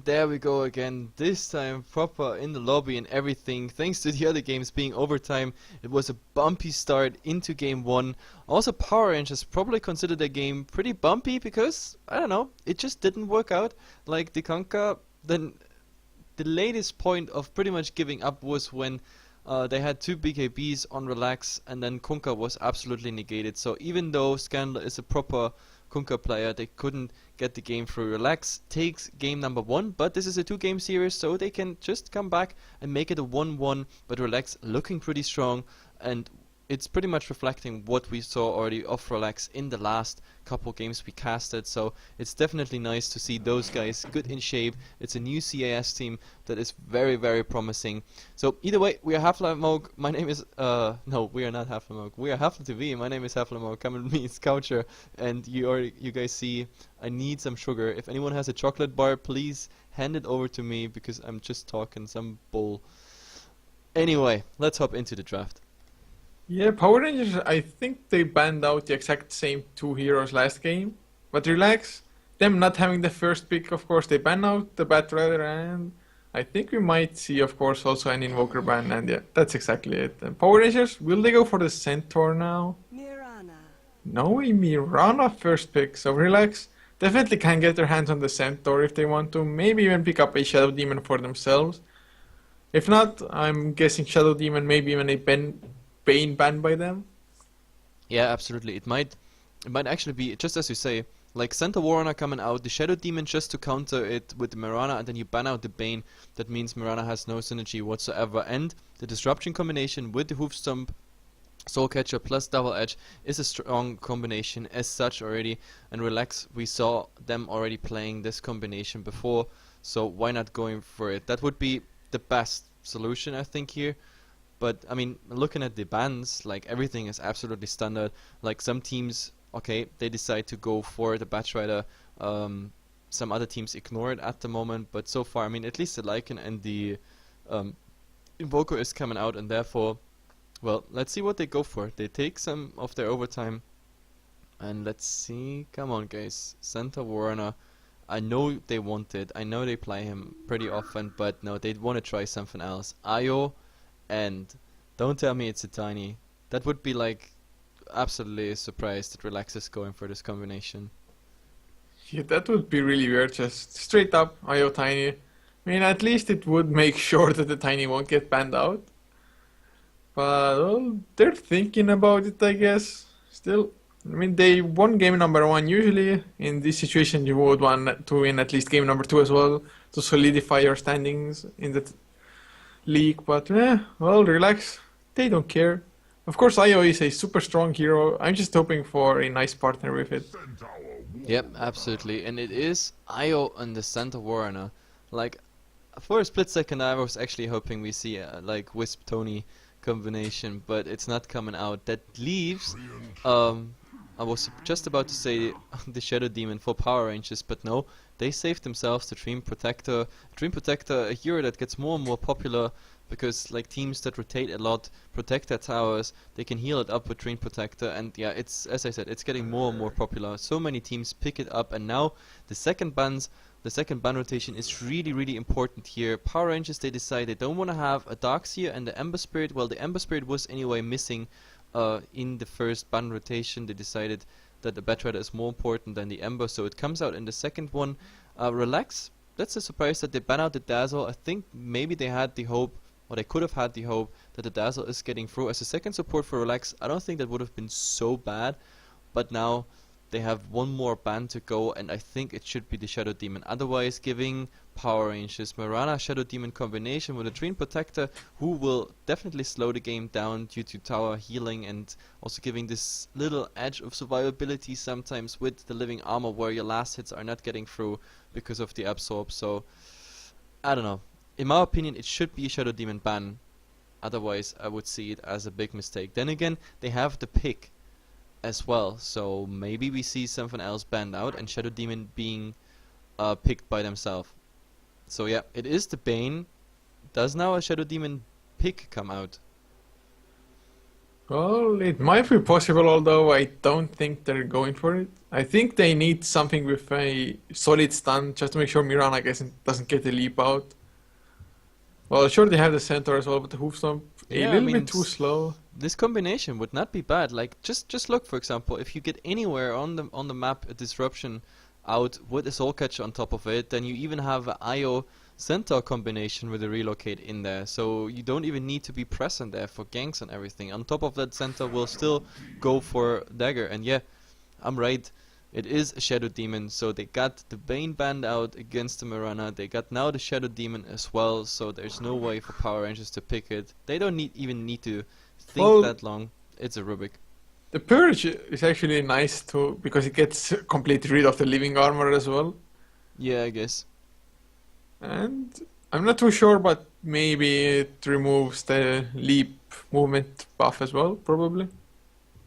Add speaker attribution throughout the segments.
Speaker 1: And there we go again, this time proper in the lobby and everything. Thanks to the other games being overtime, it was a bumpy start into game 1. Also, Power Rangers probably considered their game pretty bumpy because, I don't know, it just didn't work out. Like the Conker, then the latest point of pretty much giving up was when they had 2 BKBs on Relax and then Conker was absolutely negated. So even though Scandal is a proper Kunka player, they couldn't get the game through. Relax takes game number 1, but this is a 2-game series, so they can just come back and make it a 1-1. But Relax looking pretty strong, and it's pretty much reflecting what we saw already of Relax in the last couple games we casted. So it's definitely nice to see those guys good in shape. It's a new CAS team that is very, very promising. So either way, we are Heflatv. My name is no, we are not Heflatv. We are Heflatv. My name is Heflatv. Come with me, it's Coucher. And you guys see, I need some sugar. If anyone has a chocolate bar, please hand it over to me because I'm just talking some bull. Anyway, let's hop into the draft.
Speaker 2: Yeah, Power Rangers, I think they banned out the exact same 2 heroes last game. But Relax, them not having the first pick, of course, they ban out the Batrider, and I think we might see, of course, also an Invoker ban, and yeah, that's exactly it. And Power Rangers, will they go for the Centaur now?
Speaker 3: Mirana.
Speaker 2: No way, Mirana first pick, so Relax definitely can get their hands on the Centaur if they want to, maybe even pick up a Shadow Demon for themselves. If not, I'm guessing Shadow Demon, maybe even a Bane banned by them.
Speaker 1: Yeah, absolutely. It might actually be just as you say, like Santa Warana coming out, the Shadow Demon just to counter it with the Mirana, and then you ban out the Bane. That means Mirana has no synergy whatsoever, and the Disruption combination with the Hoof Stomp, Soul Catcher plus Double Edge is a strong combination as such already. And Relax, we saw them already playing this combination before, so why not going for it? That would be the best solution, I think, here. But, I mean, looking at the bans, like, everything is absolutely standard. Like, some teams, okay, they decide to go for the Batrider. Some other teams ignore it at the moment. But so far, I mean, at least the Lycan and the Invoker is coming out. And therefore, well, let's see what they go for. They take some of their overtime. And let's see. Come on, guys. Santa Warner. I know they want it. I know they play him pretty often. But no, they want to try something else. Io. And don't tell me it's a Tiny. That would be like absolutely surprised that Relax is going for this combination.
Speaker 2: Yeah, that would be really weird, just straight up IO Tiny. I mean, at least it would make sure that the Tiny won't get banned out. But, well, they're thinking about it, I guess. Still, I mean, they won game number 1. Usually, in this situation, you would want to win at least game number 2 as well, to solidify your standings in the league, but well, Relax, they don't care. Of course, IO is a super strong hero. I'm just hoping for a nice partner with it.
Speaker 1: Yep, absolutely. And it is IO and the Santa Warner. Like, for a split second I was actually hoping we see a, like, Wisp Tony combination, but it's not coming out. That leaves I was just about to say the Shadow Demon for Power Rangers, but no, they saved themselves the Dream Protector. Dream Protector, a hero that gets more and more popular because, like, teams that rotate a lot, protect their towers, they can heal it up with Dream Protector, and yeah, it's, as I said, it's getting more and more popular. So many teams pick it up, and now the second ban rotation is really, really important here. Power Rangers, they decide they don't want to have a Darkseer and the Ember Spirit. Well, the Ember Spirit was anyway missing in the first ban rotation. They decided that the Batrider is more important than the Ember, so it comes out in the second one. Relax, that's a surprise that they ban out the Dazzle. I think maybe they had the hope, or they could have had the hope, that the Dazzle is getting through as a second support for Relax. I don't think that would have been so bad, but now they have one more ban to go, and I think it should be the Shadow Demon. Otherwise, giving Power Rangers Mirana Shadow Demon combination with a Dream Protector, who will definitely slow the game down due to tower healing, and also giving this little edge of survivability sometimes with the living armor where your last hits are not getting through because of the absorb. So, I don't know. In my opinion, it should be a Shadow Demon ban. Otherwise, I would see it as a big mistake. Then again, they have the pick as well, so maybe we see something else banned out and Shadow Demon being picked by themselves. So yeah, it is the Bane. Does now a Shadow Demon pick come out?
Speaker 2: Well, it might be possible, although I don't think they're going for it. I think they need something with a solid stun just to make sure Mirana doesn't get a leap out. Well, sure they have the centaur as well, but the hoof stomp a
Speaker 1: Yeah, I
Speaker 2: little
Speaker 1: mean,
Speaker 2: bit too slow.
Speaker 1: this combination would not be bad. Like just look, for example, if you get anywhere on the map a disruption out with a soul catcher on top of it, then you even have a IO centaur combination with a relocate in there. So you don't even need to be present there for ganks and everything. On top of that, centaur will still go for dagger. And yeah, I'm right. It is a Shadow Demon, so they got the Bane band out against the Mirana. They got now the Shadow Demon as well, so there's no way for Power Rangers to pick it. They don't even need to think
Speaker 2: Well,
Speaker 1: that long. It's a Rubik.
Speaker 2: the purge is actually nice too because it gets completely rid of the living armor as well.
Speaker 1: Yeah, I guess.
Speaker 2: And I'm not too sure, but maybe it removes the leap movement buff as well, probably.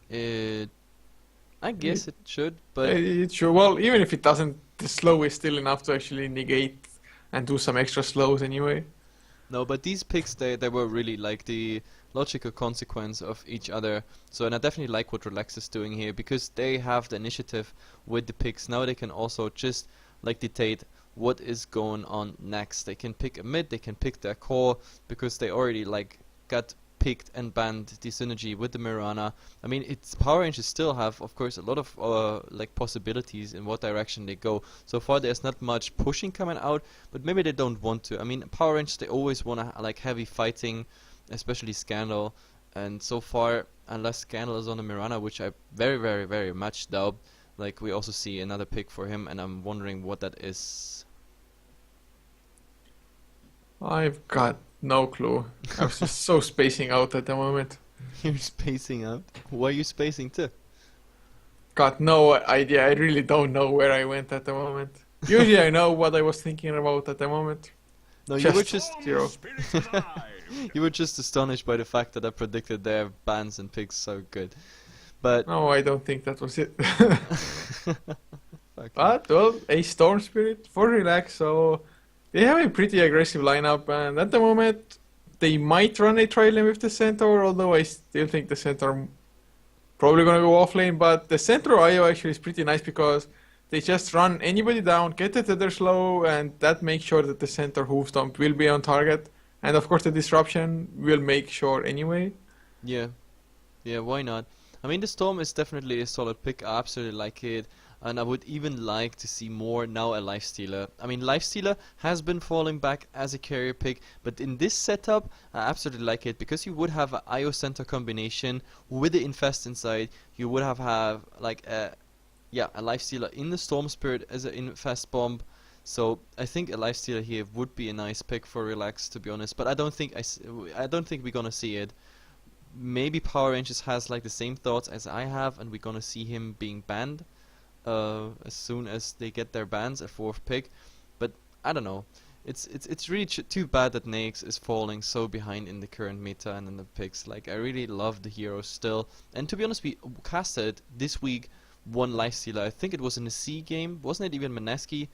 Speaker 1: It, I
Speaker 2: It,
Speaker 1: guess it should, but
Speaker 2: it should, well, even if it doesn't, the slow is still enough to actually negate and do some extra slows anyway.
Speaker 1: no. But these picks, they were really like the logical consequence of each other. So, and I definitely like what Relax is doing here because they have the initiative with the picks. Now they can also just like dictate what is going on next. They can pick a mid, they can pick their core because they already like got picked and banned the synergy with the Mirana. I mean, it's Power Rangers still have, of course, a lot of like possibilities in what direction they go. So far, there's not much pushing coming out, but maybe they don't want to. I mean, Power Rangers they always want to like heavy fighting, especially Scandal. And so far, unless Scandal is on the Mirana, which I very, very, very much doubt, like we also see another pick for him, and I'm wondering what that is.
Speaker 2: I've got no clue. I was just so spacing out at the moment.
Speaker 1: You're spacing out. Why are you spacing too?
Speaker 2: Got no idea. I really don't know where I went at the moment. Usually I know what I was thinking about at the moment.
Speaker 1: No, you were
Speaker 2: Just
Speaker 1: just
Speaker 2: zero.
Speaker 1: you were just astonished by the fact that I predicted their bans and picks so good. But
Speaker 2: No, I don't think that was it.
Speaker 1: fuck.
Speaker 2: But, well, a Storm Spirit for Relax, so they have a pretty aggressive lineup, and at the moment, they might run a tri-lane with the Centaur, although I still think the Centaur probably gonna go off lane, but the Centaur IO actually is pretty nice because they just run anybody down, get the tether slow, and that makes sure that the Centaur hoof stomp will be on target, and of course the disruption will make sure anyway.
Speaker 1: Yeah, yeah, why not? I mean, the Storm is definitely a solid pick. I absolutely like it. And I would even like to see more now a Lifestealer. I mean, Lifestealer has been falling back as a carrier pick, but in this setup, I absolutely like it because you would have an IO center combination with the Infest inside. You would have like a Lifestealer in the Storm Spirit as an Infest bomb. So I think a Lifestealer here would be a nice pick for Relax, to be honest. But I don't think I don't think we're gonna see it. Maybe Power Rangers has like the same thoughts as I have, and we're gonna see him being banned as soon as they get their bans at fourth pick. But I don't know. It's really too bad that Naix is falling so behind in the current meta and in the picks. Like I really love the heroes still. And to be honest, we casted this week one Lifestealer. I think it was in the C game. Wasn't it even Maneski?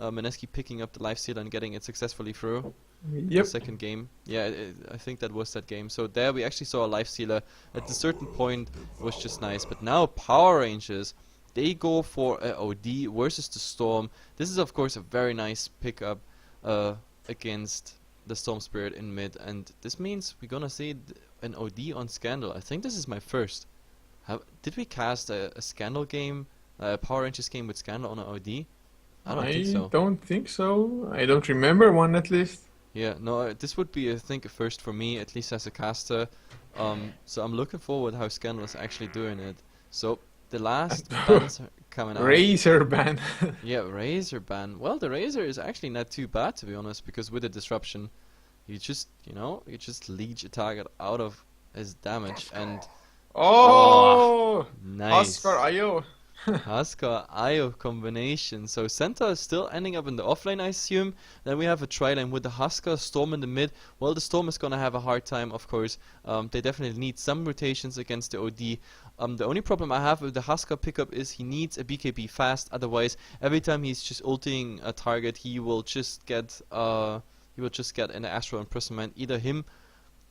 Speaker 1: Maneski picking up the Lifestealer and getting it successfully through.
Speaker 2: Yep.
Speaker 1: The second game. Yeah, I think that was that game. So there we actually saw a Lifestealer. At a certain point it was just nice. But now Power Rangers, they go for a OD versus the Storm. This is of course a very nice pickup against the Storm Spirit in mid. And this means we're gonna see an OD on Scandal. I think this is my first. Did we cast a Scandal game? A Power Rangers game with Scandal on an OD? I don't think so.
Speaker 2: I don't think so. I don't remember one at least.
Speaker 1: Yeah, no, this would be, I think, a first for me, at least as a caster. So I'm looking forward how Scandal is actually doing it. So the last bans are coming out.
Speaker 2: Razor ban.
Speaker 1: Yeah, Razor ban. Well, the Razor is actually not too bad, to be honest, because with the disruption, you just leech a target out of his damage, and
Speaker 2: Oh,
Speaker 1: nice.
Speaker 2: Oscar IO.
Speaker 1: Husker IO combination. So Centaur is still ending up in the offlane, I assume. Then we have a tri-lane with the Husker, Storm in the mid. Well, the Storm is gonna have a hard time, of course. They definitely need some rotations against the OD. The only problem I have with the Husker pickup is he needs a BKB fast. Otherwise, every time he's just ulting a target, he will just get an astral imprisonment. Either him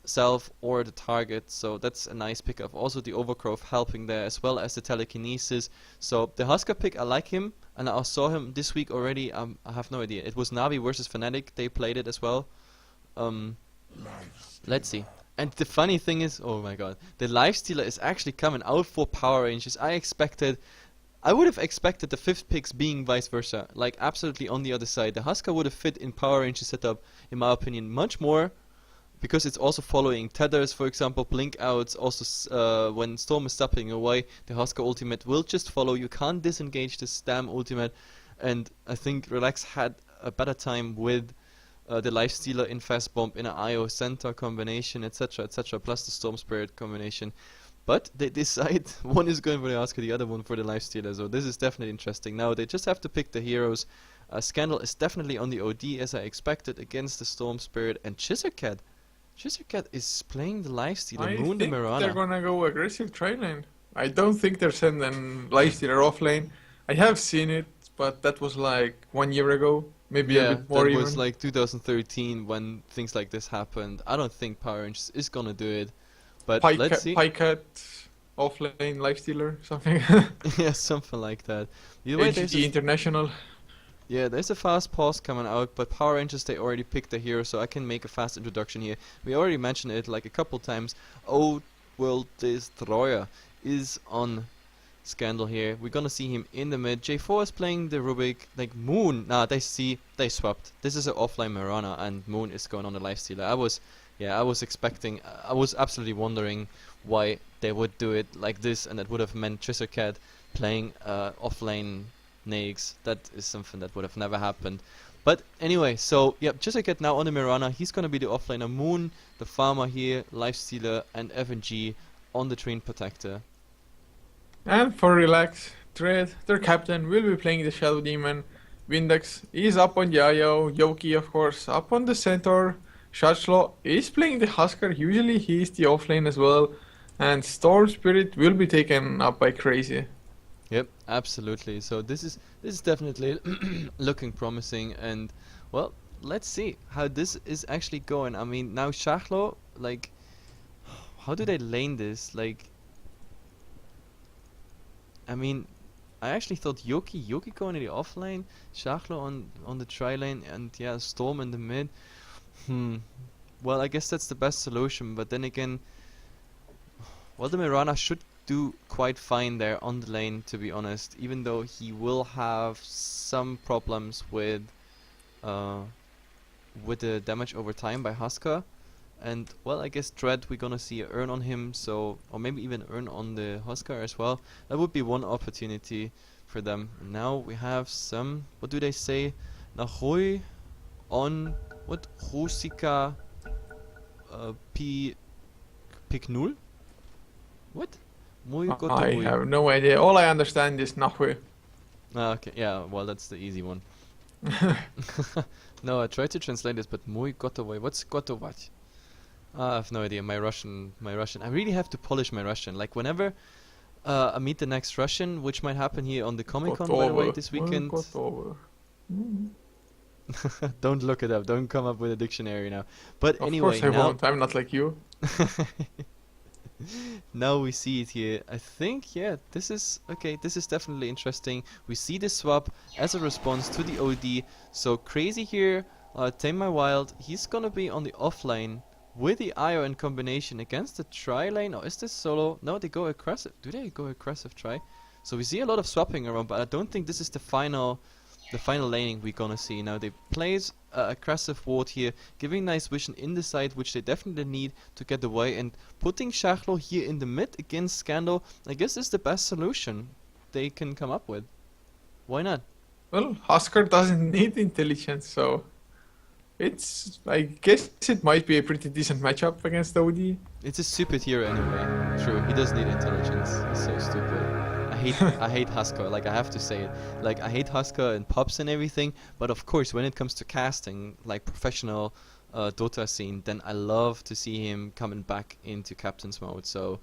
Speaker 1: himself or the target, so that's a nice pickup. Also the overgrowth helping there, as well as the telekinesis. So the Husker pick, I like him, and I saw him this week already. I have no idea. It was Navi versus Fnatic. They played it as well. Um, let's see. And the funny thing is, oh my god, the Lifestealer is actually coming out for Power Rangers. I would have expected the fifth picks being vice versa, like absolutely on the other side. The Husker would have fit in Power Ranger setup, in my opinion, much more, because it's also following tethers, for example, blink outs. Also, when Storm is stepping away, the Husker ultimate will just follow. You can't disengage this damn ultimate, and I think Relax had a better time with the Lifestealer in Fast Bomb in an IO Center combination, etc., plus the Storm Spirit combination. But they decide one is going for the Husker, the other one for the Lifestealer, so this is definitely interesting. Now they just have to pick the heroes. Scandal is definitely on the OD as I expected against the Storm Spirit, and Chisercat is playing the Lifestealer, Moon the
Speaker 2: I think
Speaker 1: Mirana.
Speaker 2: they're gonna go aggressive tri lane. I don't think they're sending Lifestealer off lane. I have seen it, but that was like 1 year ago, maybe a bit more
Speaker 1: that
Speaker 2: even.
Speaker 1: was like 2013 when things like this happened. I don't think Power Rangers is gonna do it, but let's see.
Speaker 2: Pycat off lane Lifestealer, something.
Speaker 1: Yeah, something like that. Either way,
Speaker 2: HG International.
Speaker 1: there's a fast pause coming out, but Power Rangers, they already picked the hero, so I can make a fast introduction here. We already mentioned it like a couple times. Oh, World Destroyer is on Scandal here. We're gonna see him in the mid. J4 is playing the Rubik, like Moon. They swapped. This is an offline Mirana, and Moon is going on the Lifestealer. I was expecting, I was absolutely wondering why they would do it like this, and that would have meant Chisercat playing offlane Nags. That is something that would have never happened. But anyway, so Chisercat now on the Mirana. He's gonna be the offlaner. Moon, the farmer here, Lifestealer, and FNG on the Train Protector.
Speaker 2: And for Relax, Dread, their captain, will be playing the Shadow Demon. Windex is up on Yayo, Yoki of course up on the Centaur. Shachlo is playing the Husker, usually he is the offlane as well. And Storm Spirit will be taken up by Crazy.
Speaker 1: Yep, absolutely. So this is definitely looking promising, and well, let's see how this is actually going. I mean, now Shachlo, like, how do they lane this? Like, I mean, I actually thought Yoki going to the off lane, Shachlo on the tri lane, and yeah, Storm in the mid. Well, I guess that's the best solution, but then again, well, the Mirana should do quite fine there on the lane, to be honest, even though he will have some problems with the damage over time by Husker. And well, I guess Dread, we're gonna see a earn on him, so, or maybe even earn on the Husker as well. That would be one opportunity for them. Now we have some, what do they say? Nahoy on what? Rusika Piknul? What? Muy
Speaker 2: I
Speaker 1: Gotowy.
Speaker 2: have no idea. All I understand is Nahue.
Speaker 1: Okay, yeah, well, that's the easy one. No, I tried to translate this, but Muy Gotowy. What's Gotować? I have no idea. My Russian. I really have to polish my Russian. Like, whenever I meet the next Russian, which might happen here on the Comic Con, by the way, this weekend. Don't look it up. Don't come up with a dictionary now. But anyway,
Speaker 2: of course I won't. I'm not like you.
Speaker 1: Now we see it here. I think, yeah, this is okay. This is definitely interesting. We see the swap as a response to the OD. So Crazy here, Tame My Wild. He's gonna be on the offlane with the IO in combination against the tri lane. Or is this solo? No, they go aggressive. Do they go aggressive tri? So we see a lot of swapping around, but I don't think this is the final laning we're gonna see. Now they plays aggressive ward here, giving nice vision in the side, which they definitely need to get away, and putting Shachlo here in the mid against Scandal, I guess is the best solution they can come up with. Why not?
Speaker 2: Well, Husker doesn't need intelligence, so I guess it might be a pretty decent matchup against the OD.
Speaker 1: It's a stupid hero anyway. True, he does need intelligence. He's so stupid. I hate Husker, like I have to say it. Like I hate Husker and pops and everything, but of course when it comes to casting, like professional Dota scene, then I love to see him coming back into captain's mode. So,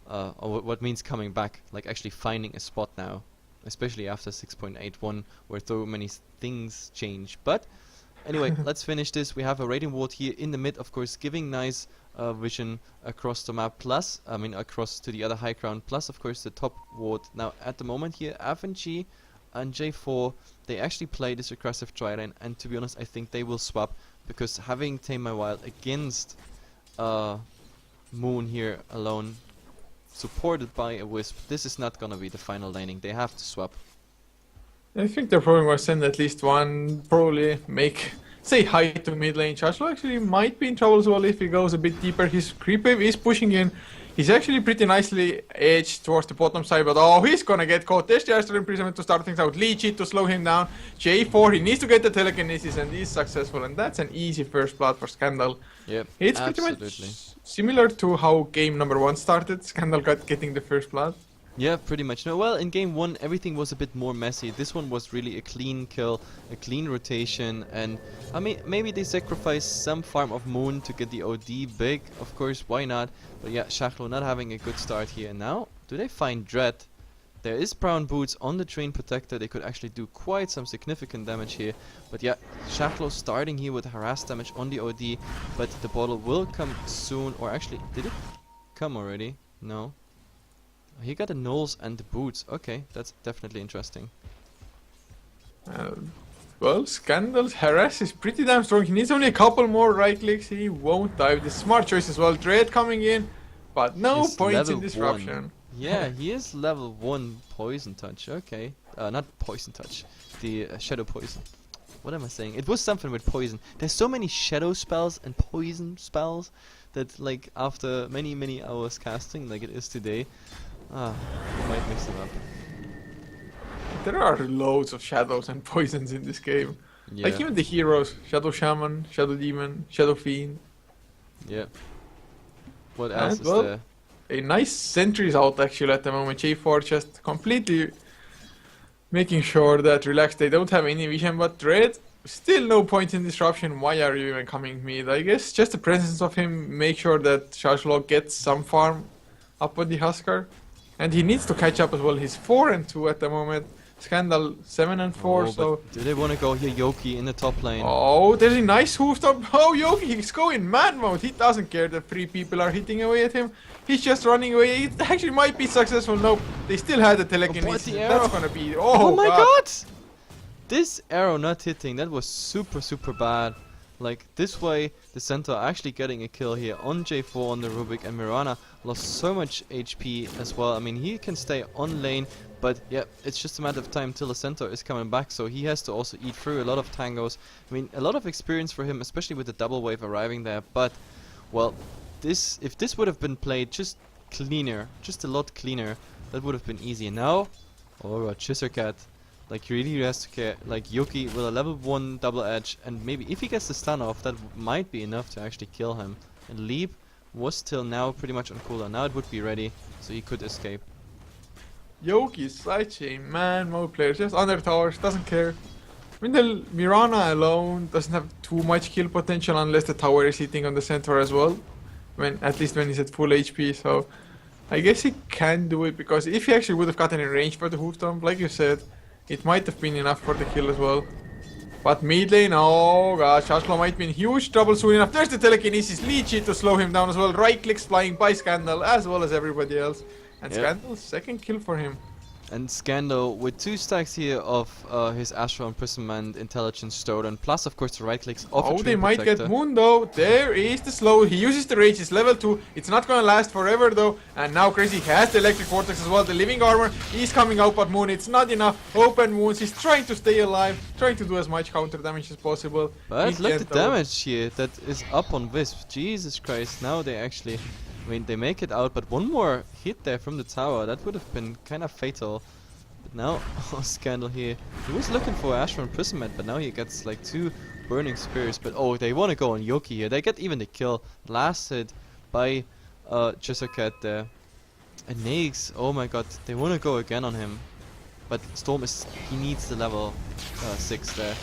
Speaker 1: or what means coming back? Like actually finding a spot now, especially after 6.81, where so many things change. But Anyway, let's finish this. We have a Radiant Ward here in the mid, of course, giving nice vision across the map. Plus, I mean, across to the other high ground. Plus, of course, the top ward. Now, at the moment here, FNG and J4, they actually play this aggressive trilane. And to be honest, I think they will swap. Because having Tame My Wild against Moon here alone, supported by a Wisp, this is not gonna be the final laning. They have to swap.
Speaker 2: I think they're probably going to send at least one, probably say hi to mid lane. Chashlo actually might be in trouble as well if he goes a bit deeper. His creep wave is pushing in. He's actually pretty nicely edged towards the bottom side, but oh, he's gonna get caught. There's the Astral Imprisonment to start things out. Leechy to slow him down. J4, he needs to get the telekinesis, and he's successful, and that's an easy first blood for Scandal.
Speaker 1: Yep,
Speaker 2: it's
Speaker 1: absolutely.
Speaker 2: Pretty much similar to how game number 1 started. Scandal getting the first blood.
Speaker 1: Yeah, pretty much. No, well, in game 1 everything was a bit more messy. This one was really a clean kill, a clean rotation, and I mean, maybe they sacrificed some farm of Moon to get the OD big. Of course, why not? But yeah, Shachlo not having a good start here. And now, do they find Dread? There is Brown Boots on the Train Protector. They could actually do quite some significant damage here. But yeah, Shachlo starting here with harass damage on the OD. But the bottle will come soon. Or actually, did it come already? No. He got the Knolls and the Boots. Okay, that's definitely interesting.
Speaker 2: Well, Scandal's harass is pretty damn strong. He needs only a couple more right clicks. He won't dive. The smart choice as well. Dread coming in, but no
Speaker 1: He's
Speaker 2: points in
Speaker 1: level
Speaker 2: disruption.
Speaker 1: 1. Yeah, he is level 1 Poison Touch. Okay. Not Poison Touch. The Shadow Poison. What am I saying? It was something with poison. There's so many shadow spells and poison spells that, like, after many hours casting, like it is today, you might mix them up.
Speaker 2: There are loads of shadows and poisons in this game.
Speaker 1: Yeah.
Speaker 2: Like even the heroes, Shadow Shaman, Shadow Demon, Shadow Fiend.
Speaker 1: Yeah. What else is
Speaker 2: well,
Speaker 1: there?
Speaker 2: A nice sentries out actually at the moment. J4 just completely making sure that relax, they don't have any vision, but Dread, still no point in disruption. Why are you even coming mid? I guess just the presence of him make sure that Shashlo gets some farm up on the Huskar. And he needs to catch up as well. He's 4-2 at the moment. Scandal 7-4. So
Speaker 1: do they want to go here, Yoki in the top lane?
Speaker 2: oh, there's a nice hoof top. Oh, Yoki, he's going mad mode. He doesn't care that 3 people are hitting away at him. He's just running away. It actually might be successful. Nope, they still had the telekinesis.
Speaker 1: The arrow.
Speaker 2: That's gonna be.
Speaker 1: Oh my god! This arrow not hitting, that was super bad. Like, this way, the center actually getting a kill here on J4 on the Rubik, and Mirana lost so much HP as well. I mean, he can stay on lane, but yeah, it's just a matter of time till the center is coming back, so he has to also eat through a lot of tangos. I mean, a lot of experience for him, especially with the double wave arriving there, but, well, if this would have been played just cleaner, just a lot cleaner, that would have been easy. Now, oh, Chisercat. Like, he really has to care. Like, Yuki with a level 1 double edge, and maybe if he gets the stun off, that might be enough to actually kill him. And Leap was till now pretty much on cooldown. Now it would be ready, so he could escape.
Speaker 2: Yoki is such a man mode player, just under towers, doesn't care. I mean, the Mirana alone doesn't have too much kill potential unless the tower is hitting on the center as well. At least when he's at full HP, so I guess he can do it, because if he actually would have gotten in range for the hoof stomp, like you said, it might have been enough for the kill as well. But mid lane, oh gosh, Shashlo might be in huge trouble soon enough. There's the telekinesis, Leechy to slow him down as well. Right clicks flying by Scandal as well as everybody else. And
Speaker 1: yep.
Speaker 2: Scandal's second kill for him.
Speaker 1: And Scandal with 2 stacks here of his Astral Imprisonment, Intelligence Stolen, plus of course the right clicks of
Speaker 2: oh,
Speaker 1: the
Speaker 2: they
Speaker 1: Train
Speaker 2: might
Speaker 1: Protector.
Speaker 2: get Moon though. There is the slow. He uses the rage. It's level 2. It's not gonna last forever though. And now Crazy has the Electric Vortex as well. The Living Armor is coming out, but Moon, it's not enough. Open wounds. He's trying to stay alive, trying to do as much counter damage as possible.
Speaker 1: But look at the damage here that is up on Wisp. Jesus Christ, now they actually, I mean, they make it out, but one more hit there from the tower, that would have been kind of fatal. But now, oh, Scandal here. He was looking for Astral Imprisonment, but now he gets like 2 Burning Spears. But oh, they want to go on Yoki here. They get even the kill. Last hit by Chisercat there. And Naix, oh my god, they want to go again on him. But Storm he needs the level 6 there.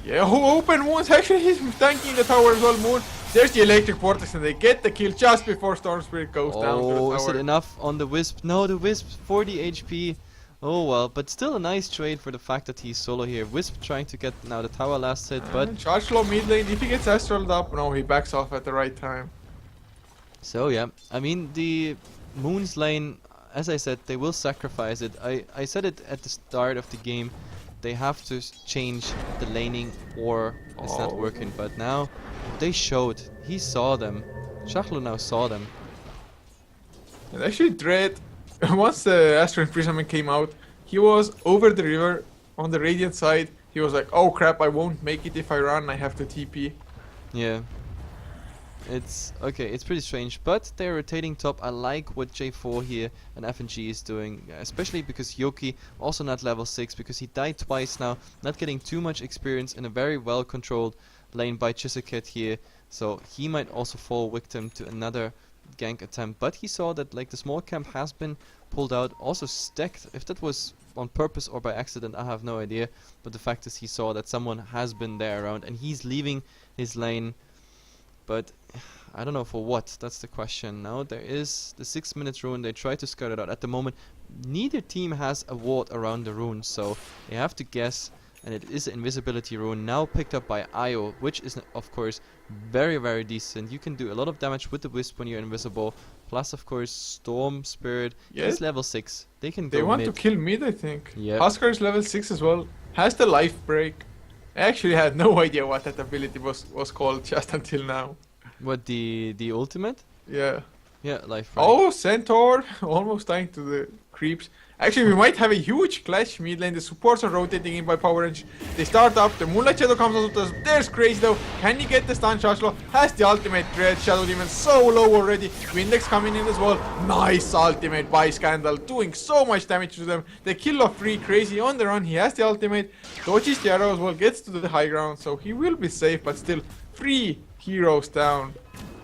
Speaker 2: Yeah, open wounds. Actually, he's tanking the tower as well, Moon. There's the Electric Vortex, and they get the kill just before Storm Spirit goes down to the tower.
Speaker 1: Oh, is it enough on the Wisp? No, the Wisp 40 HP. Oh well, but still a nice trade for the fact that he's solo here. Wisp trying to get now the tower last hit, but
Speaker 2: Charge low mid lane. If he gets astraled up, no, he backs off at the right time.
Speaker 1: so yeah. I mean the Moon's lane, as I said, they will sacrifice it. I said it at the start of the game. They have to change the laning or it's not working. But now they showed. He saw them. Shachlo now saw them.
Speaker 2: And actually, Dread, once the Astral Imprisonment came out, he was over the river on the Radiant side. He was like, oh crap, I won't make it if I run, I have to TP.
Speaker 1: Yeah. It's okay, it's pretty strange, but they're rotating top. I like what J4 here and FNG is doing, especially because Yoki also not level 6 because he died twice now, not getting too much experience in a very well controlled lane by Chiswicket here, so he might also fall victim to another gank attempt, but he saw that like the small camp has been pulled out, also stacked. If that was on purpose or by accident, I have no idea, but the fact is he saw that someone has been there around and he's leaving his lane. But I don't know for what, that's the question. Now there is the 6 minutes rune, they try to scout it out. At the moment, neither team has a ward around the rune, so they have to guess. And it is an invisibility rune, now picked up by Io, which is of course very, very decent. You can do a lot of damage with the Wisp when you're invisible. Plus of course Storm Spirit is level 6. They can go
Speaker 2: They want
Speaker 1: mid.
Speaker 2: to kill mid, I think.
Speaker 1: Yep.
Speaker 2: Huskar is level 6 as well. Has the life break. I actually had no idea what that ability was called just until now.
Speaker 1: What, the ultimate?
Speaker 2: Yeah.
Speaker 1: Yeah, life break.
Speaker 2: Oh, Centaur! Almost dying to the creeps. Actually, we might have a huge clash mid lane. The supports are rotating in by Power Range. They start up. The Moonlight Shadow comes out. There's Crazy though. Can he get the stun? Shashlo has the ultimate. Dread Shadow Demon so low already. Windex coming in as well. Nice ultimate by Scandal. Doing so much damage to them. The kill of free Crazy on the run. He has the ultimate. Dodges the arrow as well. Gets to the high ground. So he will be safe, but still 3 heroes down.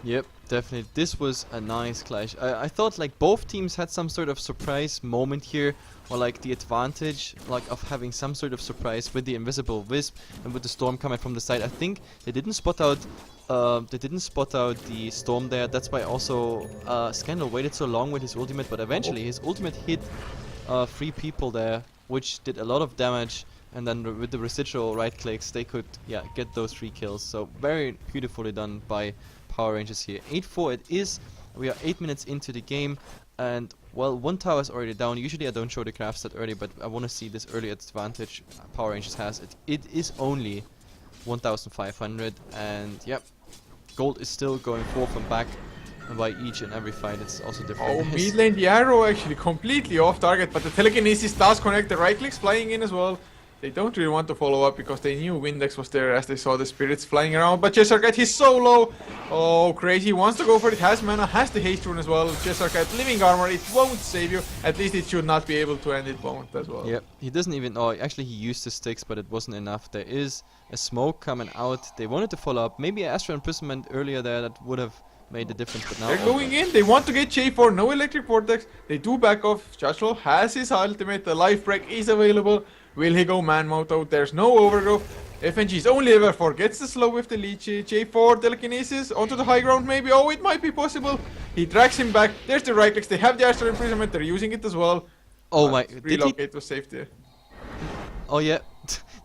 Speaker 1: Yep, definitely. This was a nice clash. I thought like both teams had some sort of surprise moment here, or like the advantage like of having some sort of surprise with the invisible Wisp and with the storm coming from the side. I think they didn't spot out the storm there. That's why also Scandal waited so long with his ultimate, but eventually his ultimate hit 3 people there, which did a lot of damage. And then with the residual right clicks, they could get those 3 kills. So very beautifully done by Power Rangers here. 8-4 it is. We are 8 minutes into the game, and well, 1 tower is already down. Usually I don't show the graphs that early, but I want to see this early advantage Power Rangers has. It is only 1,500, and yep, gold is still going forth and back. And by each and every fight, it's also different.
Speaker 2: Oh, mid lane, the arrow actually completely off target, but the telekinesis does connect. The right clicks flying in as well. They don't really want to follow up because they knew Windex was there as they saw the spirits flying around. But Chesarkat, he's so low. Oh, Crazy wants to go for it. Has mana, has the haste rune as well. Chesarkat, living armor, it won't save you. At least it should not be able to, and it won't as well.
Speaker 1: Yep, he doesn't even. Oh, actually, he used the sticks, but it wasn't enough. There is a smoke coming out. They wanted to follow up. Maybe Astral Imprisonment earlier there that would have made the difference, but now
Speaker 2: they're going in. They want to get J4. No electric vortex. They do back off. Chashlo has his ultimate. The life break is available. Will he go man mode out? There's no overgrowth. FNG's only level 4 gets the slow with the leech. J4 telekinesis onto the high ground maybe. Oh, it might be possible. He drags him back. There's the right clicks. They have the Astral Imprisonment. They're using it as well.
Speaker 1: Oh my!
Speaker 2: Relocate to safety.
Speaker 1: Oh yeah,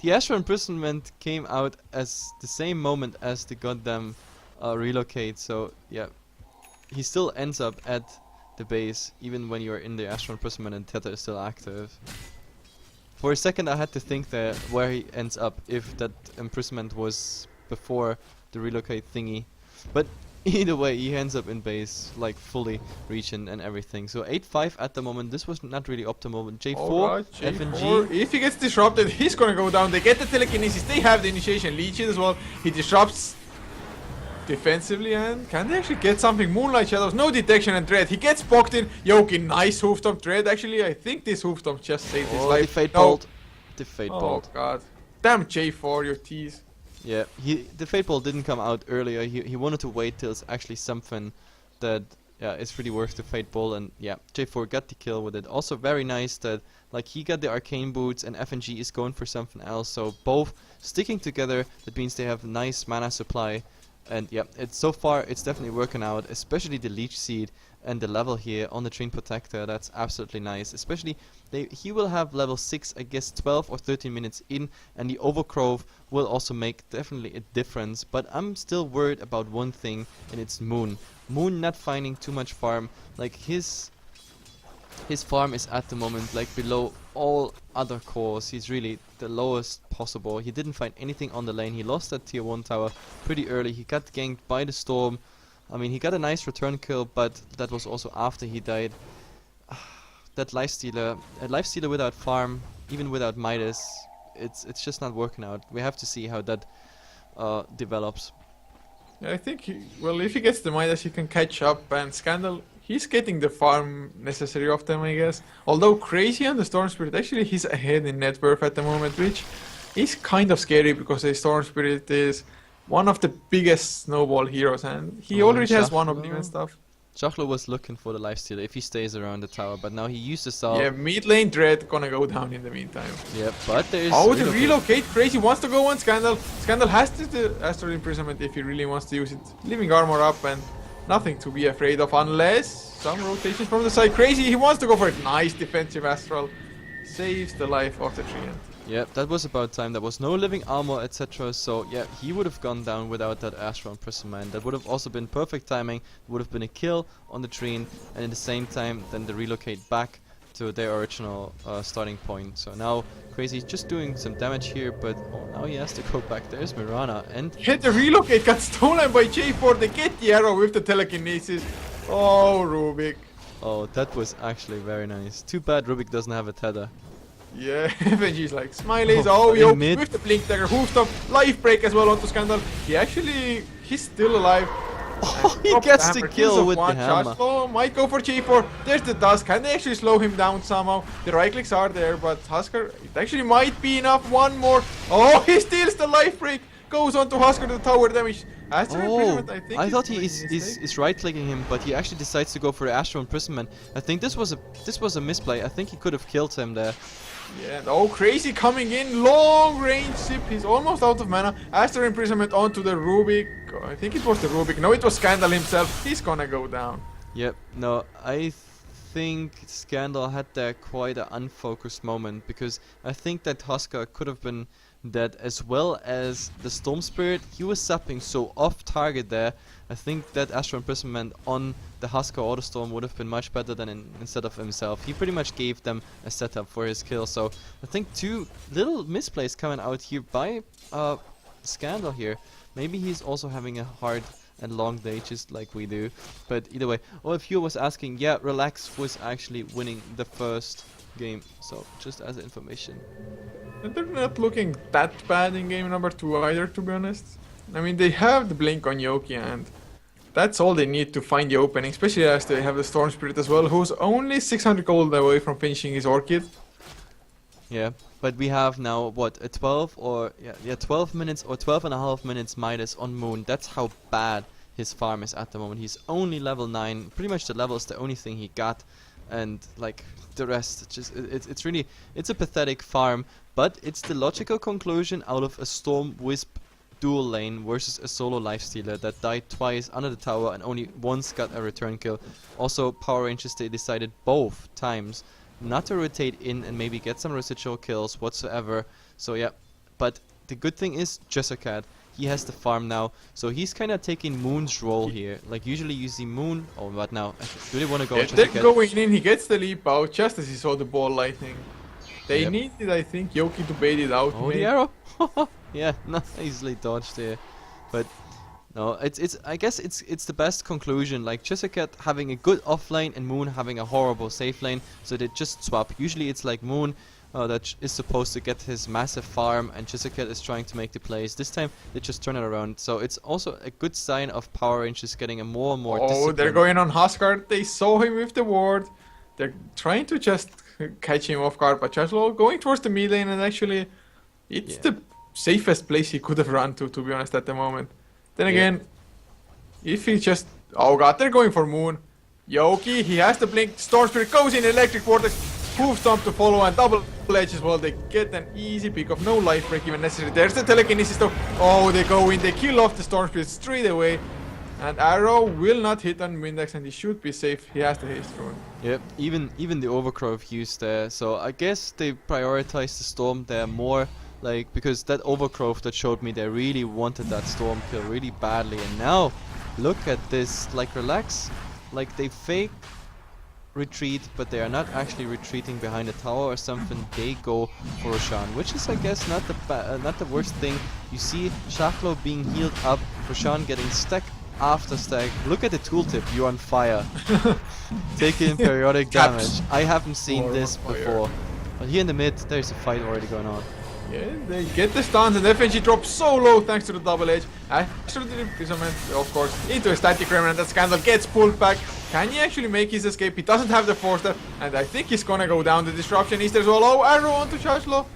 Speaker 1: the Astral Imprisonment came out as the same moment as the goddamn relocate. So yeah, he still ends up at the base even when you're in the Astral Imprisonment and Theta is still active. For a second I had to think that where he ends up if that imprisonment was before the relocate thingy. But either way he ends up in base, like fully reaching and everything. So 8-5 at the moment. This was not really optimal. J4,
Speaker 2: right,
Speaker 1: FNG.
Speaker 2: If he gets disrupted, he's gonna go down. They get the telekinesis. They have the initiation leech as well. He disrupts defensively, and can they actually get something? Moonlight Shadows, no detection, and Dread. He gets poked in. Yoki, nice hoofstomp. Dread, actually, I think this hoofstomp just saved his life.
Speaker 1: The Fate Bolt. The Fate Bolt.
Speaker 2: Oh god. Damn J4, your tease.
Speaker 1: Yeah, the Fate Bolt didn't come out earlier. He wanted to wait till it's actually something that is really worth the Fate Bolt, and yeah, J4 got the kill with it. Also very nice that like he got the arcane boots and FNG is going for something else. So both sticking together, that means they have nice mana supply. And yeah, so far it's definitely working out, especially the Leech Seed and the level here on the Train Protector. That's absolutely nice. Especially he will have level 6, I guess 12 or 13 minutes in, and the Overgrowth will also make definitely a difference. But I'm still worried about one thing, and it's Moon. Moon not finding too much farm. Like his farm is at the moment like below all other cores. He's really the lowest possible. He didn't find anything on the lane. He lost that tier 1 tower pretty early. He got ganked by the Storm. I mean, he got a nice return kill, but that was also after he died. That a lifestealer without farm, even without Midas, it's just not working out. We have to see how that develops.
Speaker 2: I think, well, if he gets the Midas, he can catch up, and Scandal, he's getting the farm necessary of them, I guess. Although Crazy on the Storm Spirit, actually he's ahead in net worth at the moment, which is kind of scary because the Storm Spirit is one of the biggest snowball heroes, and he already has one Oblivion stuff.
Speaker 1: Chachlo was looking for the lifestealer if he stays around the tower, but now he used the Salve.
Speaker 2: Yeah, mid lane Dread gonna go down in the meantime.
Speaker 1: Yeah, but there is...
Speaker 2: Oh, the relocate! Crazy wants to go on Scandal. Scandal has the Astral Imprisonment if he really wants to use it. Living armor up and nothing to be afraid of unless some rotations from the side. Crazy, he wants to go for it. Nice defensive Astral. Saves the life of the Treant.
Speaker 1: Yeah, that was about time. There was no living armor, etc. So yeah, he would have gone down without that Astral Imprisonment. That would have also been perfect timing. Would have been a kill on the Treant, and at the same time, then the relocate back to their original starting point. So now Crazy's just doing some damage here, but now he has to go back. There's Mirana, and
Speaker 2: hit the relocate got stolen by J4. They get the arrow with the telekinesis. Oh, Rubik.
Speaker 1: Oh, that was actually very nice. Too bad Rubik doesn't have a tether.
Speaker 2: Yeah, Benji's like, Smileys, oh yo, with the Blink Dagger, Hoofstop, Life Break as well onto Scandal. He's still alive.
Speaker 1: Oh, he gets the kill with the hammer.
Speaker 2: Oh, might go for G4. There's the Dusk. Can they actually slow him down somehow? The right clicks are there, but Husker, it actually might be enough. One more. Oh, he steals the Life Break. Goes on to Husker, the tower damage. Astral Imprisonment, I think.
Speaker 1: I thought he is right clicking him, but he actually decides to go for the Astral Imprisonment. I think this was a misplay. I think he could have killed him there.
Speaker 2: Yeah, oh, Crazy coming in, long range sip, he's almost out of mana. Astral Imprisonment onto the Rubik. I think it was the Rubik. No, it was Scandal himself. He's gonna go down.
Speaker 1: Yep, no, I think Scandal had there quite an unfocused moment, because I think that Husker could have been dead, as well as the Storm Spirit. He was zapping so off target there. I think that Astral Imprisonment on the Husker or the Storm would have been much better than instead of himself. He pretty much gave them a setup for his kill. So I think two little misplays coming out here by Scandal here. Maybe he's also having a hard and long day just like we do. But either way, OFU was asking, yeah, Relax was actually winning the first game. So just as information.
Speaker 2: And they're not looking that bad in game number 2 either, to be honest. I mean, they have the blink on Yoki, and that's all they need to find the opening, especially as they have the Storm Spirit as well, who's only 600 gold away from finishing his Orchid.
Speaker 1: Yeah, but we have now, what, a 12 or, yeah, 12 minutes or 12 and a half minutes Midas on Moon. That's how bad his farm is at the moment. He's only level 9, pretty much the level is the only thing he got, and like the rest, it's really, it's a pathetic farm, but it's the logical conclusion out of a Storm Wisp dual lane versus a solo lifestealer that died twice under the tower and only once got a return kill. Also, Power Rangers, they decided both times not to rotate in and maybe get some residual kills whatsoever. So yeah, but the good thing is Jessica, he has the farm now, so he's kind of taking Moon's role here. Like usually you see Moon, oh what now? Do they want to go?
Speaker 2: Yeah, they're going in, he gets the leap out just as he saw the ball lightning. They needed, I think, Yoki to bait it out.
Speaker 1: Oh, the arrow! Yeah, not easily dodged there. But no, I guess it's the best conclusion. Like Jessica having a good offlane and Moon having a horrible safe lane, so they just swap. Usually it's like Moon that is supposed to get his massive farm, and Jessica is trying to make the plays. This time they just turn it around. So it's also a good sign of Power Rangers getting a more and more.
Speaker 2: Oh, they're going on Huskar. They saw him with the ward. They're trying to just catch him off guard, but Chaslo going towards the mid lane, and actually it's the safest place he could have run to be honest, at the moment. Then again, if he just... Oh god, they're going for Moon. Yoki, he has the blink. Storm Spirit goes in, electric vortex. Hoof stomp to follow and double edge as well. They get an easy pick off. No life break even necessary. There's the telekinesis though. Oh, they go in. They kill off the Storm Spirit straight away. And Arrow will not hit on Windex and he should be safe. He has the haste rune.
Speaker 1: Yep, even the Overgrowth used there. So I guess they prioritized the Storm there more. Like, because that Overgrowth that showed me they really wanted that Storm kill really badly. And now, look at this. Like, Relax. Like, they fake retreat, but they are not actually retreating behind a tower or something. They go for Roshan, which is, I guess, not the worst thing. You see Shaflo being healed up, Roshan getting stack after stack. Look at the tooltip, you're on fire. Taking periodic damage. I haven't seen this before. But here in the mid, there's a fight already going on.
Speaker 2: Yeah, they get the stuns and FNG drops so low thanks to the double edge. Actually, the imprisonment, of course, into a static remnant. That Scandal gets pulled back. Can he actually make his escape? He doesn't have the force step, and I think he's gonna go down. The disruption is there as well. Oh, arrow onto Shashlo.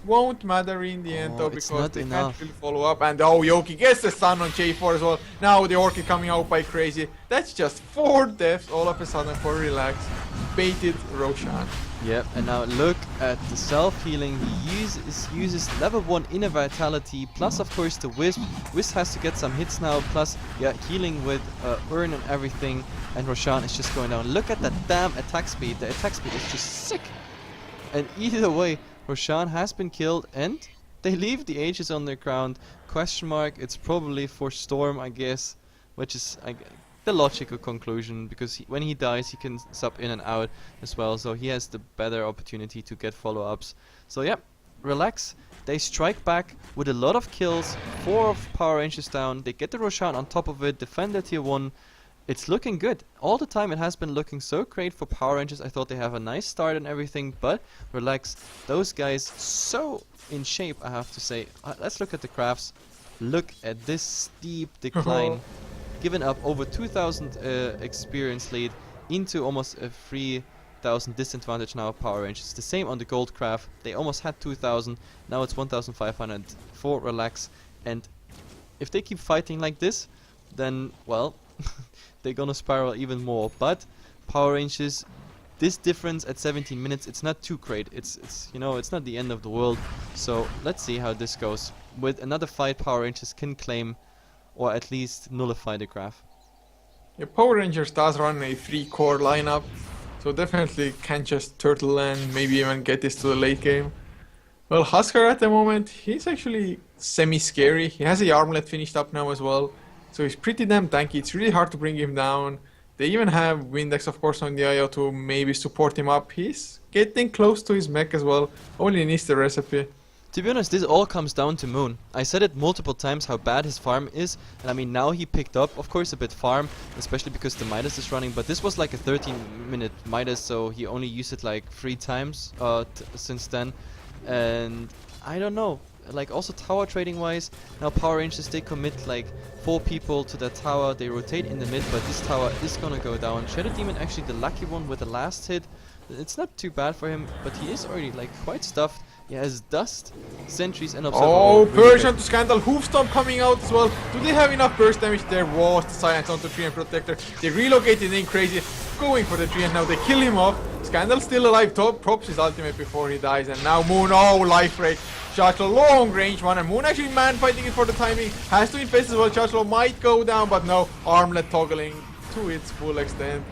Speaker 2: Won't matter in the end though, because they can't really follow up. And oh, Yoki gets the stun on J4 as well. Now the Orchid coming out by crazy. That's just 4 deaths all of a sudden for Relax. Baited Roshan.
Speaker 1: Yep, and now look at the self-healing. He uses level 1 inner vitality, plus of course the Wisp. Wisp has to get some hits now, plus yeah, healing with Urn and everything. And Roshan is just going down. Look at that damn attack speed. The attack speed is just sick. And either way, Roshan has been killed and they leave the Aegis on the ground. Question mark, it's probably for Storm, I guess, which is the logical conclusion, because when he dies he can sub in and out as well, so he has the better opportunity to get follow-ups. So yeah, Relax, they strike back with a lot of kills, 4 of Power Rangers down, they get the Roshan on top of it, defend their tier 1. It's looking good. All the time it has been looking so great for Power Rangers. I thought they have a nice start and everything, but Relax, those guys so in shape, I have to say. Let's look at the graphs. Look at this steep decline. Given up over 2,000 experience lead into almost a 3,000 disadvantage now of Power Rangers. The same on the gold graph. They almost had 2,000. Now it's 1,500 for Relax. And if they keep fighting like this, then, well, they're gonna spiral even more. But Power Rangers, this difference at 17 minutes, it's not too great. It's you know, it's not the end of the world. So let's see how this goes. With another fight, Power Rangers can claim or at least nullify the graph.
Speaker 2: Yeah, Power Rangers does run a 3-core lineup, so definitely can just turtle and maybe even get this to the late game. Well, Huskar at the moment, he's actually semi-scary. He has a armlet finished up now as well, so he's pretty damn tanky. It's really hard to bring him down. They even have Windex, of course, on the IO to maybe support him up. He's getting close to his mech as well, only needs the recipe.
Speaker 1: To be honest, this all comes down to Moon. I said it multiple times how bad his farm is, and I mean now he picked up, of course, a bit farm, especially because the Midas is running, but this was like a 13-minute Midas, so he only used it like 3 times since then. And I don't know, like also tower trading wise, now Power Rangers, they commit like 4 people to that tower, they rotate in the mid, but this tower is gonna go down. Shadow Demon actually the lucky one with the last hit. It's not too bad for him, but he is already like quite stuffed. He has dust, sentries, and observer.
Speaker 2: Oh, Persian to Scandal, Hoof Stomp coming out as well. Do they have enough burst damage? There was the silence onto Tree and Protector. They relocated in crazy, going for the tree, and now they kill him off. Scandal still alive, props his ultimate before he dies, and now Moon, oh, life break. Chachlo, long range one, and Moon actually man fighting it for the timing. Has to infest as well. Chachlo might go down, but no, armlet toggling to its full extent.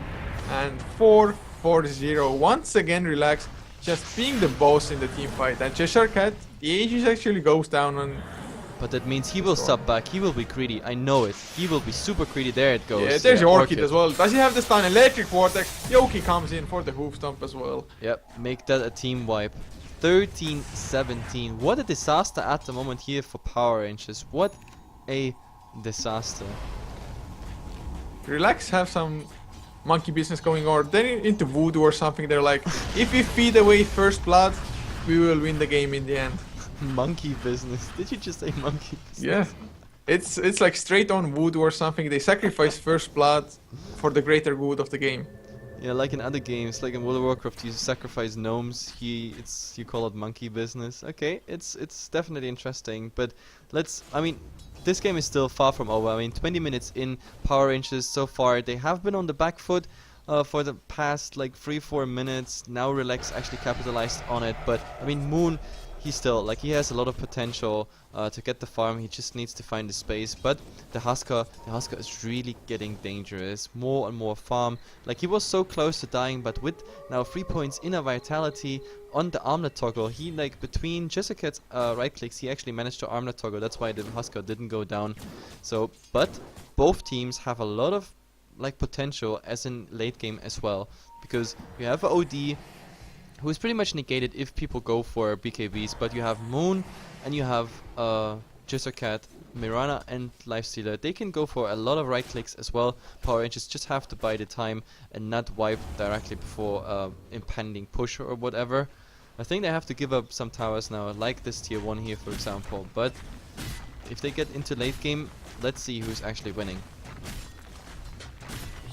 Speaker 2: And 4-4-0. Once again, Relax. Just being the boss in the team fight. And Cheshire Cat, the Aegis actually goes down on...
Speaker 1: But that means he will sub back, he will be greedy, I know it. He will be super greedy, there it goes.
Speaker 2: Yeah, there's your Orchid as well. Does he have the stun? Electric Vortex. Yoki comes in for the Hoof Stomp as well.
Speaker 1: Yep, make that a team wipe. 13-17. What a disaster at the moment here for Power Rangers. What a disaster.
Speaker 2: Relax, have some monkey business going on. Then into voodoo or something. They're like, if we feed away first blood, we will win the game in the end.
Speaker 1: Monkey business. Did you just say monkey
Speaker 2: Yeah.
Speaker 1: business?
Speaker 2: It's like straight on voodoo or something. They sacrifice first blood for the greater good of the game.
Speaker 1: Yeah, like in other games, like in World of Warcraft, you sacrifice gnomes. You call it monkey business. Okay, it's definitely interesting. But I mean, this game is still far from over. I mean, 20 minutes in, Power Rangers so far, they have been on the back foot. for the past like 3-4 minutes. Now Relax actually capitalized on it, but I mean Moon, he still like he has a lot of potential to get the farm. He just needs to find the space. But the Husker is really getting dangerous. More and more farm. Like he was so close to dying, but with now 3 points inner vitality on the armlet toggle, he like between Jessicat's right clicks, he actually managed to armlet toggle. That's why the Husker didn't go down. So, but both teams have a lot of like potential as in late game as well, because you have a OD who is pretty much negated if people go for BKBs, but you have Moon and you have Jissercat, Mirana and Lifestealer. They can go for a lot of right clicks as well. Power Rangers just have to buy the time and not wipe directly before impending push or whatever. I think they have to give up some towers now, like this tier 1 here for example, but if they get into late game, let's see who's actually winning.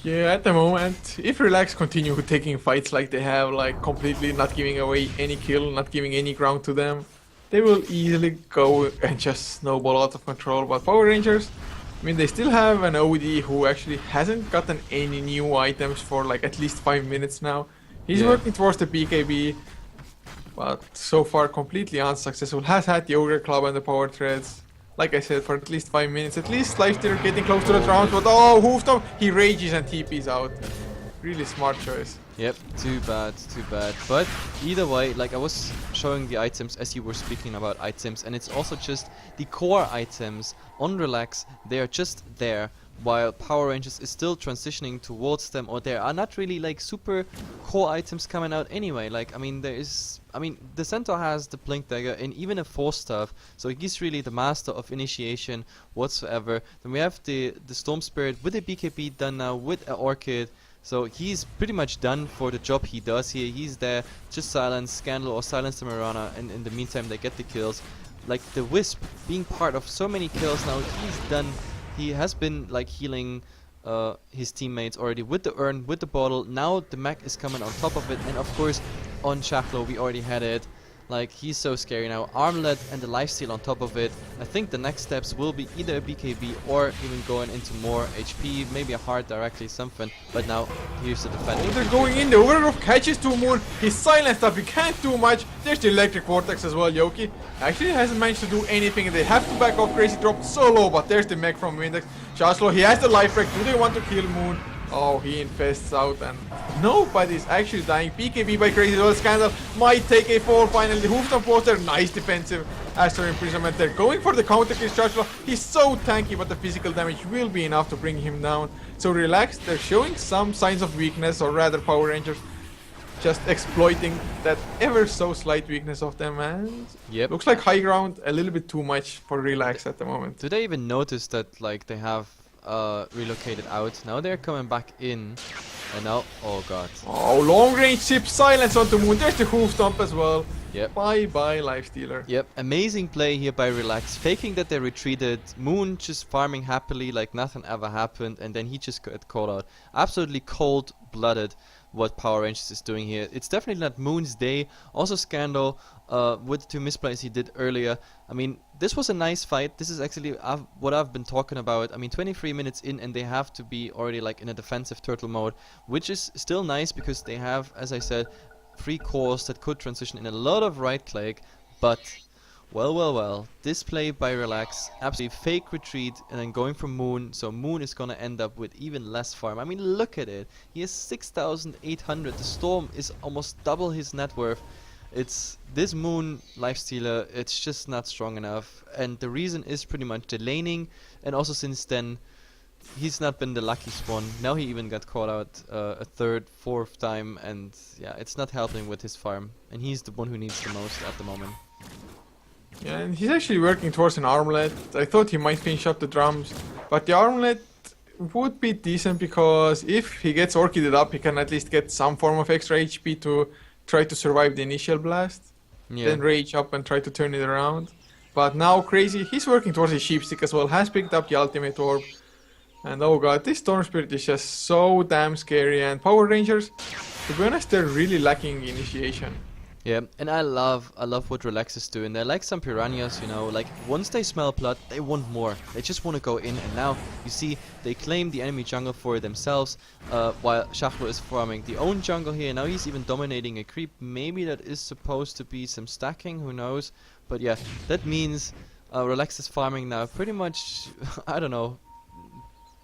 Speaker 2: Yeah, at the moment, if Relax continue taking fights like they have, like completely not giving away any kill, not giving any ground to them, they will easily go and just snowball out of control. But Power Rangers, I mean, they still have an OD who actually hasn't gotten any new items for like at least 5 minutes now. He's working towards the BKB, but so far completely unsuccessful. Has had the Ogre Club and the Power Threads, like I said, for at least 5 minutes. At least Lifestealer getting close to the rounds, but oh, Hoofstomp, he rages and TPs out. Really smart choice.
Speaker 1: Yep, too bad. But either way, like I was showing the items as you were speaking about items, and it's also just the core items on Relax, they are just there, while Power Rangers is still transitioning towards them, or there are not really like super core items coming out anyway. Like, I mean, the Centaur has the Blink Dagger and even a Force Staff, so he's really the master of initiation whatsoever. Then we have the Storm Spirit with a BKB done now with a Orchid. So he's pretty much done for the job he does here. He's there, just silence Scandal or silence the Mirana, and in the meantime they get the kills. Like the Wisp being part of so many kills now, he's done. He has been like healing his teammates already with the urn, with the bottle. Now the mech is coming on top of it, and of course on Shaflo we already had it. Like, he's so scary now. Armlet and the lifesteal on top of it. I think the next steps will be either a BKB or even going into more HP, maybe a heart directly, something. But now, here's the defending.
Speaker 2: Oh, they're going in. The Overgrowth catches 2 Moon. He's silenced up. He can't do much. There's the Electric Vortex as well. Yoki actually hasn't managed to do anything. They have to back off. Crazy dropped so low, but there's the mech from Windex. Shaslo, he has the life wreck. Do they want to kill Moon? Oh, he infests out and nobody's actually dying. BKB by Crazy Well. Scandal might take a fall finally. Hoofstomp was there. Nice defensive Astro Imprisonment. They're going for the counter kill. Shaslo, he's so tanky, but the physical damage will be enough to bring him down. So relaxed. They're showing some signs of weakness, or rather Power Rangers just exploiting that ever so slight weakness of them, and
Speaker 1: yep.
Speaker 2: Looks like high ground a little bit too much for Relax at the moment.
Speaker 1: Do they even notice that like they have relocated out? Now they're coming back in, and now, oh god.
Speaker 2: Oh, long range ship silence onto Moon. There's the hoof stomp as well.
Speaker 1: Yep.
Speaker 2: Bye bye, Lifestealer.
Speaker 1: Yep, amazing play here by Relax, faking that they retreated. Moon just farming happily like nothing ever happened, and then he just got called out. Absolutely cold-blooded what Power Rangers is doing here. It's definitely not Moon's day. Also Scandal with the 2 misplays he did earlier. I mean, this was a nice fight. This is actually what I've been talking about. I mean, 23 minutes in and they have to be already like in a defensive turtle mode, which is still nice because they have, as I said, 3 cores that could transition in a lot of right click, but well, this play by Relax, absolutely fake retreat and then going for Moon, so Moon is gonna end up with even less farm. I mean, look at it, he has 6,800, the Storm is almost double his net worth. It's this Moon Lifestealer, it's just not strong enough, and the reason is pretty much the laning, and also since then he's not been the lucky spawn. Now he even got caught out a 3rd, 4th time, and yeah, it's not helping with his farm, and he's the one who needs the most at the moment.
Speaker 2: Yeah, and he's actually working towards an armlet. I thought he might finish up the drums, but the armlet would be decent because if he gets orchided up, he can at least get some form of extra HP to try to survive the initial blast. Yeah. Then rage up and try to turn it around. But now Crazy, he's working towards his sheepstick as well, has picked up the ultimate orb. And oh god, this Storm Spirit is just so damn scary, and Power Rangers, to be honest, they're really lacking initiation.
Speaker 1: Yeah, and I love what Relax is doing. They're like some piranhas, you know, like once they smell blood, they want more. They just want to go in, and now you see they claim the enemy jungle for themselves, while Shachlo is farming the own jungle here. Now he's even dominating a creep. Maybe that is supposed to be some stacking, who knows? But yeah, that means Relax is farming now pretty much, I don't know,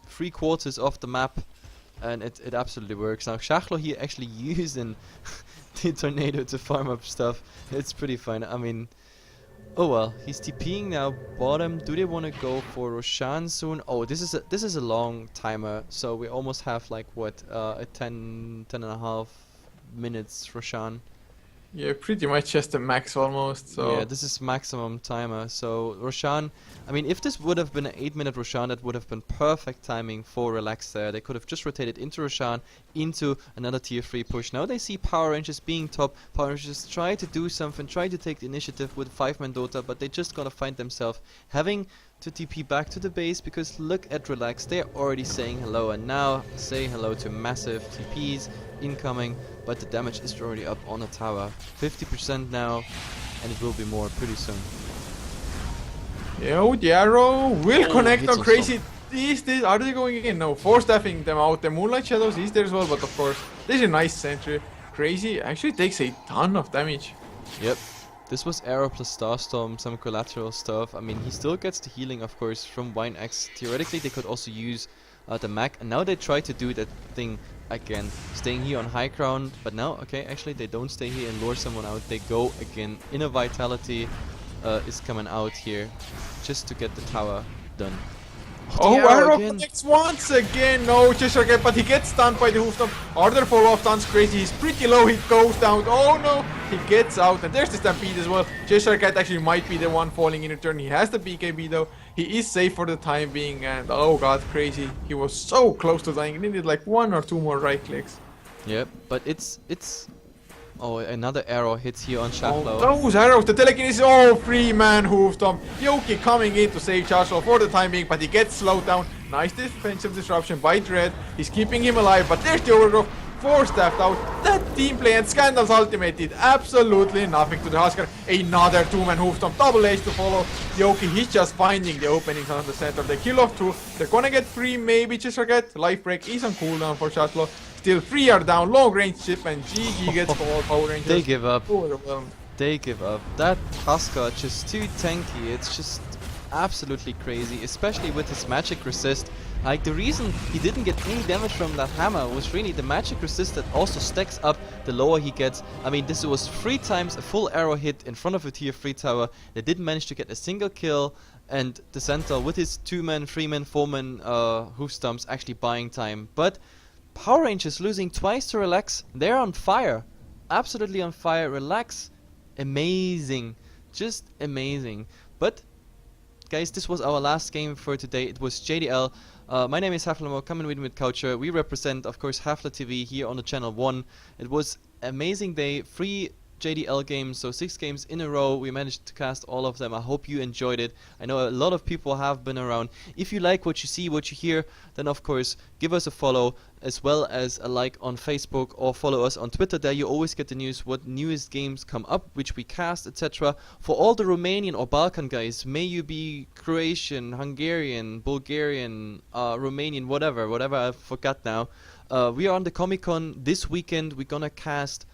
Speaker 1: 3/4 of the map, and it absolutely works. Now Shachlo here actually using the tornado to farm up stuff. It's pretty fun. I mean, oh well, he's TPing now bottom. Do they want to go for Roshan soon? Oh, this is a long timer, so we almost have like what a 10 and a half minutes Roshan.
Speaker 2: Yeah, pretty much just the max almost. So
Speaker 1: Yeah, this is maximum timer. So Roshan, I mean, if this would have been an 8-minute Roshan, that would have been perfect timing for Relax there. They could have just rotated into Roshan, into another tier 3 push. Now they see Power Rangers being top. Power Rangers try to do something, try to take the initiative with 5-man Dota, but they just gotta find themselves having to TP back to the base, because look at Relax, they're already saying hello, and now say hello to massive TPs incoming, but the damage is already up on the tower. 50% now, and it will be more pretty soon.
Speaker 2: yo, the arrow will connect
Speaker 1: hits
Speaker 2: on
Speaker 1: on
Speaker 2: Crazy. Are they going in? No, force staffing them out. The Moonlight Shadows is there as well, but of course, this is a nice sentry. Crazy actually takes a ton of damage.
Speaker 1: Yep. This was Arrow plus Starstorm, some collateral stuff. I mean, he still gets the healing, of course, from Wine X. Theoretically, they could also use the Mac, and now they try to do that thing again, staying here on high ground. But now, okay, actually, they don't stay here and lure someone out. They go again. Inner Vitality is coming out here just to get the tower done.
Speaker 2: Oh,
Speaker 1: the
Speaker 2: arrow
Speaker 1: again.
Speaker 2: connects once again. No, just again, but he gets stunned by the hoofstomp. Other follow-up stuns Crazy. He's pretty low. He goes down. Oh no, he gets out, and there's the stampede as well. Cheshire Cat actually might be the one falling in return. He has the BKB though. He is safe for the time being, and oh god, Crazy. He was so close to dying. He needed like 1 or 2 more right clicks.
Speaker 1: Yep, but it's. Oh, another arrow hits here on Shachlo.
Speaker 2: Oh, those arrows, the telekinesis, oh, 3-man hoofstomp. Yoki coming in to save Shachlo for the time being, but he gets slowed down. Nice defensive disruption by Dread. He's keeping him alive, but there's the overgrowth. 4-staffed out. That team play and Scandal's ultimate did absolutely nothing to the Husker. Another 2-man hoofstomp, double H to follow. Yoki, he's just finding the openings on the center. They kill off 2. They're gonna get 3, maybe Cheshire Cat. Life break is on cooldown for Shachlo. Still 3 are down, long range chip, and GG gets called. Power Rangers.
Speaker 1: They give up.
Speaker 2: Overwhelmed.
Speaker 1: They give up. That Husker just too tanky. It's just absolutely crazy, especially with his magic resist. Like, the reason he didn't get any damage from that hammer was really the magic resist that also stacks up the lower he gets. I mean, this was 3 times a full arrow hit in front of a tier 3 tower. They didn't manage to get a single kill, and the Centaur with his 2-man, 3-man, 4-man hoof stumps actually buying time. But Power Rangers losing twice to Relax. They're on fire. Absolutely on fire. Relax. Amazing. Just amazing. But guys, this was our last game for today. It was JDL. My name is Heflatv, coming with Culture. We represent, of course, Heflatv here on the channel 1. It was amazing day. 3 JDL games, so 6 games in a row. We managed to cast all of them. I hope you enjoyed it. I know a lot of people have been around. If you like what you see, what you hear, then of course give us a follow, as well as a like on Facebook, or follow us on Twitter. There you always get the news, what newest games come up, which we cast, etc. For all the Romanian or Balkan guys, may you be Croatian, Hungarian, Bulgarian, Romanian, whatever I forgot now. We are on the Comic-Con this weekend. We're gonna cast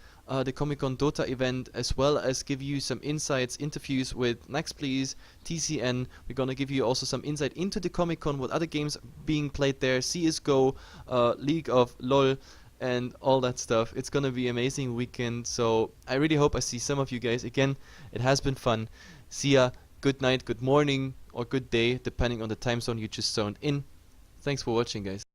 Speaker 1: the Comic-Con Dota event, as well as give you some insights, interviews with Next Please, TCN. We're gonna give you also some insight into the Comic-Con, what other games being played there, CSGO, League of LOL, and all that stuff. It's gonna be an amazing weekend, so I really hope I see some of you guys again. It has been fun. See ya, good night, good morning, or good day, depending on the time zone you just zoned in. Thanks for watching, guys.